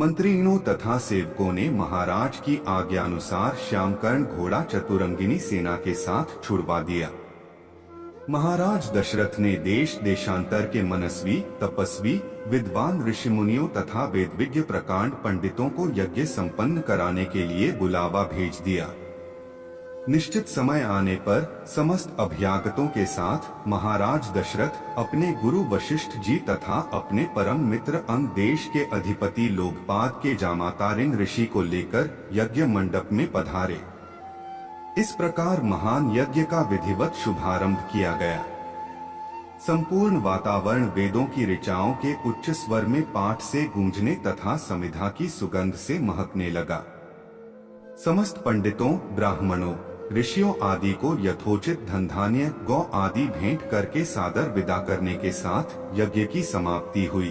मंत्रियों तथा सेवकों ने महाराज की आज्ञानुसार श्यामकर्ण घोड़ा चतुरंगिनी सेना के साथ छुड़वा दिया। महाराज दशरथ ने देश देशांतर के मनस्वी, तपस्वी, विद्वान ऋषिमुनियों तथा वेदविज्ञ प्रकांड पंडितों को यज्ञ संपन्न कराने के लिए बुलावा भेज दिया। निश्चित समय आने पर समस्त अभ्यागतों के साथ महाराज दशरथ अपने गुरु वशिष्ठ जी तथा अपने परम मित्र अंग देश के अधिपति लोकपाद के जामातारिन ऋषि को लेकर यज्ञ मंडप में पधारे। इस प्रकार महान यज्ञ का विधिवत शुभारंभ किया गया। संपूर्ण वातावरण वेदों की ऋचाओं के उच्च स्वर में पाठ से गूंजने तथा समिधा की सुगंध से महकने लगा। समस्त पंडितों, ब्राह्मणों, ऋषियों आदि को यथोचित धन धान्य, गौ आदि भेंट करके सादर विदा करने के साथ यज्ञ की समाप्ति हुई।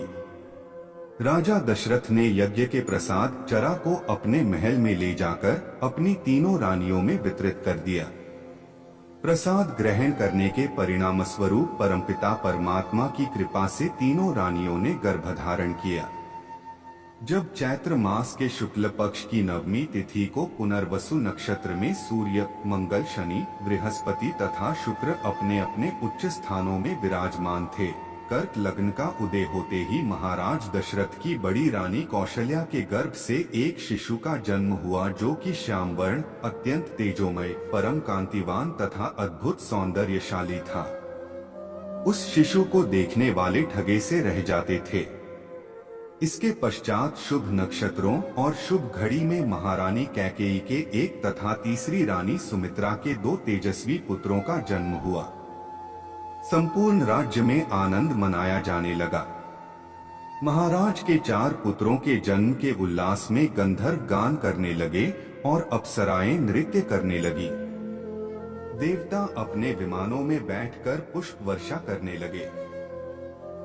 राजा दशरथ ने यज्ञ के प्रसाद चरा को अपने महल में ले जाकर अपनी तीनों रानियों में वितरित कर दिया। प्रसाद ग्रहण करने के परिणाम स्वरूप परमपिता परमात्मा की कृपा से तीनों रानियों ने गर्भधारण किया। जब चैत्र मास के शुक्ल पक्ष की नवमी तिथि को पुनर्वसु नक्षत्र में सूर्य, मंगल, शनि, बृहस्पति तथा शुक्र अपने अपने उच्च स्थानों में विराजमान थे, कर्क लग्न का उदय होते ही महाराज दशरथ की बड़ी रानी कौशल्या के गर्भ से एक शिशु का जन्म हुआ, जो कि श्याम वर्ण, अत्यंत तेजोमय, परम कांतिवान तथा अद्भुत सौंदर्यशाली था। उस शिशु को देखने वाले ठगे से रह जाते थे। इसके पश्चात शुभ नक्षत्रों और शुभ घड़ी में महारानी कैकेयी के एक तथा तीसरी रानी सुमित्रा के 2 तेजस्वी पुत्रों का जन्म हुआ। संपूर्ण राज्य में आनंद मनाया जाने लगा। महाराज के 4 पुत्रों के जन्म के उल्लास में गंधर्व गान करने लगे और अप्सराएं नृत्य करने लगी। देवता अपने विमानों में बैठकर पुष्प वर्षा करने लगे।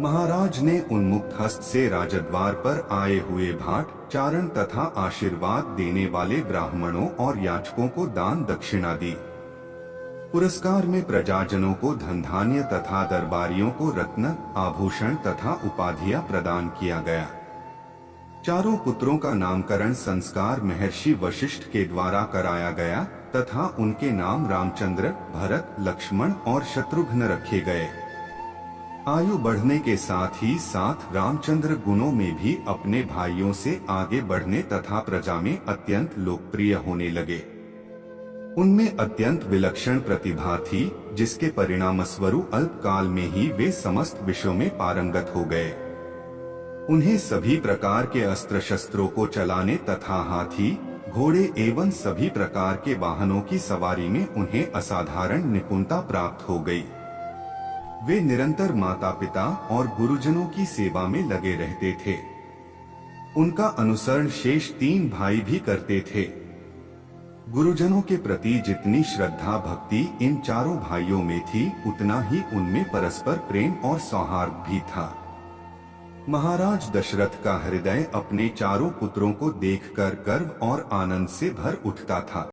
महाराज ने उन्मुक्त हस्त से राजद्वार पर आए हुए भाट, चारण तथा आशीर्वाद देने वाले ब्राह्मणों और याचकों को दान दक्षिणा दी। पुरस्कार में प्रजाजनों को धन धान्य तथा दरबारियों को रत्न, आभूषण तथा उपाधियां प्रदान किया गया। चारों पुत्रों का नामकरण संस्कार महर्षि वशिष्ठ के द्वारा कराया गया तथा उनके नाम रामचंद्र, भरत, लक्ष्मण और शत्रुघ्न रखे गए। आयु बढ़ने के साथ ही साथ रामचंद्र गुणों में भी अपने भाइयों से आगे बढ़ने तथा प्रजा में अत्यंत लोकप्रिय होने लगे। उनमें अत्यंत विलक्षण प्रतिभा थी, जिसके परिणाम स्वरूप अल्प काल में ही वे समस्त विषयों में पारंगत हो गए। उन्हें सभी प्रकार के अस्त्र शस्त्रों को चलाने तथा हाथी, घोड़े एवं सभी प्रकार के वाहनों की सवारी में उन्हें असाधारण निपुणता प्राप्त हो गई। वे निरंतर माता पिता और गुरुजनों की सेवा में लगे रहते थे। उनका अनुसरण शेष 3 भाई भी करते थे। गुरुजनों के प्रति जितनी श्रद्धा भक्ति इन चारों भाइयों में थी, उतना ही उनमें परस्पर प्रेम और सौहार्द भी था। महाराज दशरथ का हृदय अपने चारों पुत्रों को देखकर गर्व और आनंद से भर उठता था।